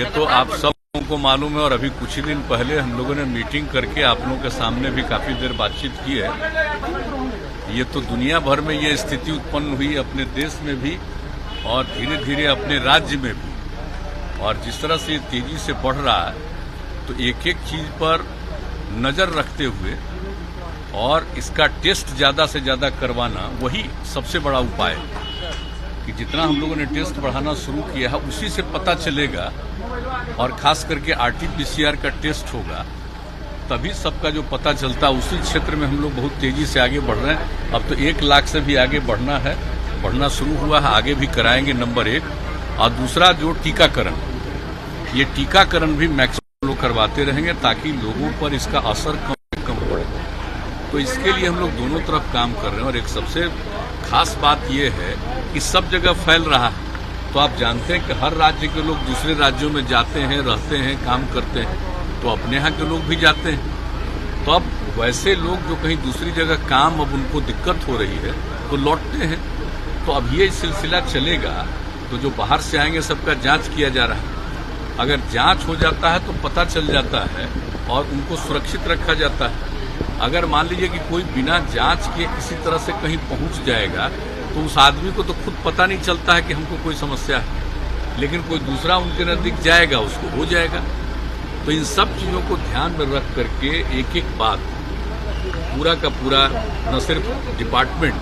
ये तो आप सब लोगों को मालूम है और अभी कुछ ही दिन पहले हम लोगों ने मीटिंग करके आप लोगों के सामने भी काफी देर बातचीत की है। ये तो दुनिया भर में ये स्थिति उत्पन्न हुई, अपने देश में भी और धीरे धीरे अपने राज्य में भी। और जिस तरह से तेजी से बढ़ रहा है तो एक एक चीज पर नजर रखते हुए और इसका टेस्ट ज्यादा से ज्यादा करवाना वही सबसे बड़ा उपाय है कि जितना हम लोगों ने टेस्ट बढ़ाना शुरू किया है उसी से पता चलेगा। और खास करके आरटीपीसीआर का टेस्ट होगा तभी सबका जो पता चलता है। उसी क्षेत्र में हम लोग बहुत तेजी से आगे बढ़ रहे हैं। अब तो 1 लाख से भी आगे बढ़ना शुरू हुआ है, आगे भी कराएंगे, नंबर 1। और दूसरा जो टीकाकरण, ये टीकाकरण भी मैक्सिमम लोग करवाते रहेंगे ताकि लोगों पर इसका असर कम पड़े। तो इसके लिए हम लोग दोनों तरफ काम कर रहे हैं। और एक सबसे खास बात यह है कि सब जगह फैल रहा है। तो आप जानते हैं कि हर राज्य के लोग दूसरे राज्यों में जाते हैं, रहते हैं, काम करते हैं, तो अपने यहाँ के लोग भी जाते हैं। तो अब वैसे लोग जो कहीं दूसरी जगह काम अब उनको दिक्कत हो रही है तो लौटते हैं। तो अब ये सिलसिला चलेगा। तो जो बाहर से आएंगे सबका जांच किया जा रहा है। अगर जांच हो जाता है तो पता चल जाता है और उनको सुरक्षित रखा जाता है। अगर मान लीजिए कि कोई बिना जांच के किसी तरह से कहीं पहुंच जाएगा तो उस आदमी को तो खुद पता नहीं चलता है कि हमको कोई समस्या है, लेकिन कोई दूसरा उनके नजदीक जाएगा, उसको हो जाएगा। तो इन सब चीजों को ध्यान में रख करके एक एक बात पूरा का पूरा न सिर्फ डिपार्टमेंट,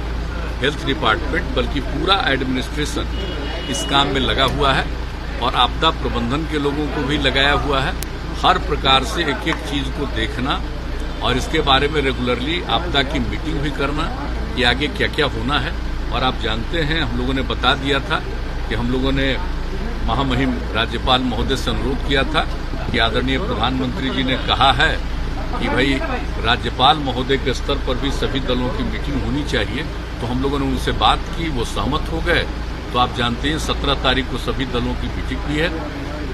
हेल्थ डिपार्टमेंट, बल्कि पूरा एडमिनिस्ट्रेशन इस काम में लगा हुआ है और आपदा प्रबंधन के लोगों को भी लगाया हुआ है। हर प्रकार से एक एक चीज को देखना और इसके बारे में रेगुलरली आपदा की मीटिंग भी करना कि आगे क्या क्या होना है। और आप जानते हैं हम लोगों ने बता दिया था कि हम लोगों ने महामहिम राज्यपाल महोदय से अनुरोध किया था कि आदरणीय प्रधानमंत्री जी ने कहा है कि भाई राज्यपाल महोदय के स्तर पर भी सभी दलों की मीटिंग होनी चाहिए। तो हम लोगों ने उनसे बात की, वो सहमत हो गए। तो आप जानते हैं 17 तारीख को सभी दलों की मीटिंग भी है।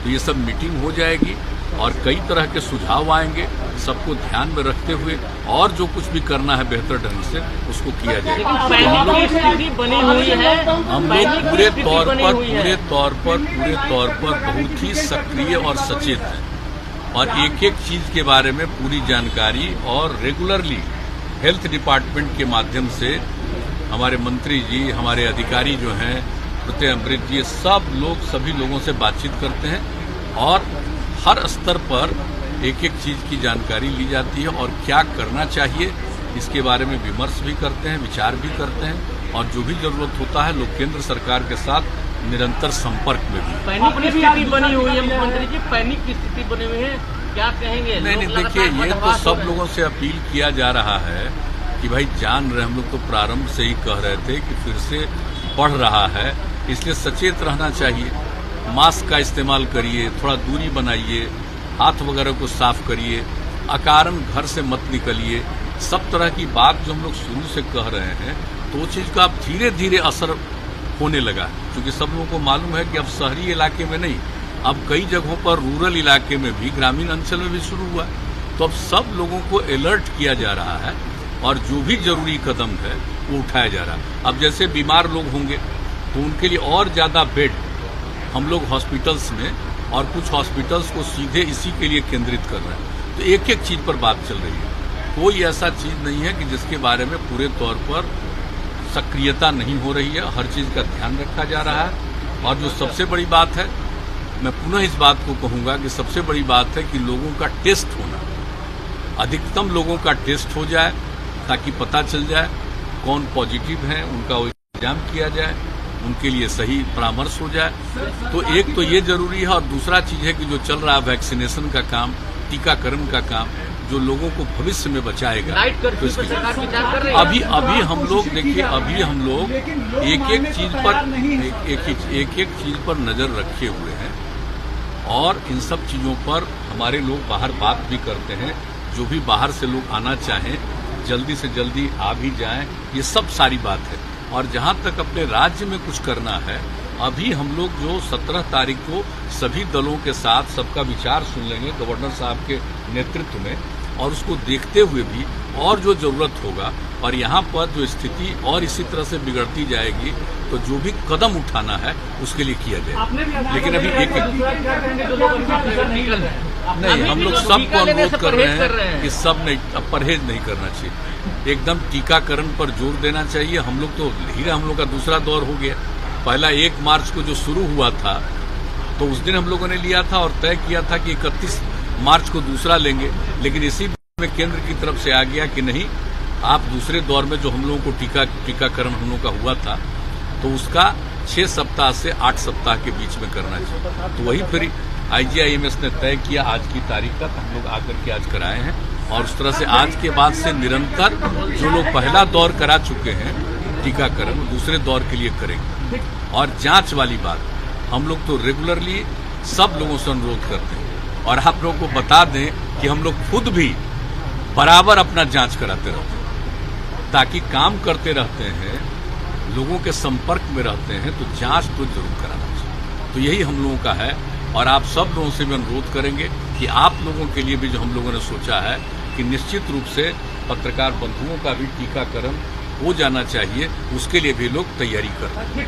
तो ये सब मीटिंग हो जाएगी और कई तरह के सुझाव आएंगे, सबको ध्यान में रखते हुए और जो कुछ भी करना है बेहतर ढंग से उसको किया जाएगा। हम लोग पूरे तौर पर बहुत ही सक्रिय और सचेत हैं और एक एक चीज के बारे में पूरी जानकारी और रेगुलरली हेल्थ डिपार्टमेंट के माध्यम से हमारे मंत्री जी, हमारे अधिकारी जो हैं, प्रत्यय अमृत जी, सब लोग सभी लोगों से बातचीत करते हैं और हर स्तर पर एक एक चीज की जानकारी ली जाती है और क्या करना चाहिए इसके बारे में विमर्श भी करते हैं, विचार भी करते हैं। और जो भी जरूरत होता है लोग केंद्र सरकार के साथ निरंतर संपर्क में भी। पैनिक की स्थिति बनी हुई है मुख्यमंत्री जी, पैनिक की स्थिति बनी हुई है, क्या कहेंगे? नहीं, देखिए ये तो सब लोगों से अपील किया जा रहा है कि भाई जान रहे, हम लोग तो प्रारंभ से ही कह रहे थे कि फिर से बढ़ रहा है, इसलिए सचेत रहना चाहिए। मास्क का इस्तेमाल करिए, थोड़ा दूरी बनाइए, हाथ वगैरह को साफ करिए, अकारण घर से मत निकलिए। सब तरह की बात जो हम लोग शुरू से कह रहे हैं तो वो चीज का अब धीरे धीरे असर होने लगा, क्योंकि सब लोगों को मालूम है कि अब शहरी इलाके में नहीं, अब कई जगहों पर रूरल इलाके में भी, ग्रामीण अंचल में भी शुरू हुआ। तो अब सब लोगों को अलर्ट किया जा रहा है और जो भी जरूरी कदम है वो उठाया जा रहा है। अब जैसे बीमार लोग होंगे तो उनके लिए और ज्यादा बेड हम लोग हॉस्पिटल्स में और कुछ हॉस्पिटल्स को सीधे इसी के लिए केंद्रित कर रहे हैं। तो एक एक चीज पर बात चल रही है, कोई ऐसा चीज नहीं है कि जिसके बारे में पूरे तौर पर सक्रियता नहीं हो रही है। हर चीज का ध्यान रखा जा रहा है। और जो सबसे बड़ी बात है, मैं पुनः इस बात को कहूंगा कि सबसे बड़ी बात है कि लोगों का टेस्ट होना, अधिकतम लोगों का टेस्ट हो जाए ताकि पता चल जाए कौन पॉजिटिव है, उनका इंतजाम किया जाए, उनके लिए सही परामर्श हो जाए। तो एक तो ये जरूरी है और दूसरा चीज है कि जो चल रहा है वैक्सीनेशन का काम, टीकाकरण का काम, जो लोगों को भविष्य में बचाएगा। तो अभी हम लोग देखिए, अभी हम लोग एक एक चीज पर नजर रखे हुए हैं और इन सब चीजों पर हमारे लोग बाहर बात भी करते हैं। जो भी बाहर से लोग आना चाहें जल्दी से जल्दी आ भी जाएं, ये सब सारी बात है। और जहां तक अपने राज्य में कुछ करना है, अभी हम लोग जो 17 तारीख को सभी दलों के साथ सबका विचार सुन लेंगे गवर्नर साहब के नेतृत्व में, और उसको देखते हुए भी और जो जरूरत होगा और यहाँ पर जो स्थिति और इसी तरह से बिगड़ती जाएगी तो जो भी कदम उठाना है उसके लिए किया जाएगा। लेकिन अभी एक नहीं, हम लोग सबको अनुरोध कर रहे हैं कि सब नहीं, परहेज नहीं करना चाहिए, एकदम टीकाकरण पर जोर देना चाहिए। हम लोग तो धीरे, हम लोग का दूसरा दौर हो गया। पहला 1 मार्च को जो शुरू हुआ था तो उस दिन हम लोगों ने लिया था और तय किया था कि 31 मार्च को दूसरा लेंगे, लेकिन इसी में केंद्र की तरफ से आ गया कि नहीं, आप दूसरे दौर में जो हम लोगों को टीकाकरण हम लोगों का हुआ था तो उसका 6 सप्ताह से 8 सप्ताह के बीच में करना चाहिए। तो वही फिर IGIMS ने तय किया आज की तारीख तक हम लोग आकर के आज कराए हैं और उस तरह से आज के बाद से निरंतर जो लोग पहला दौर करा चुके हैं टीकाकरण दूसरे दौर के लिए करेंगे। और जांच वाली बात, हम लोग तो रेगुलरली सब लोगों से अनुरोध करते हैं और आप लोगों को बता दें कि हम लोग खुद भी बराबर अपना जांच कराते रहते हैं, ताकि काम करते रहते हैं, लोगों के संपर्क में रहते हैं, तो जांच तो जरूर कराना चाहिए। तो यही हम लोगों का है और आप सब लोगों से भी अनुरोध करेंगे कि आप लोगों के लिए भी जो हम लोगों ने सोचा है कि निश्चित रूप से पत्रकार बंधुओं का भी टीकाकरण हो जाना चाहिए, उसके लिए भी लोग तैयारी कर रहे हैं।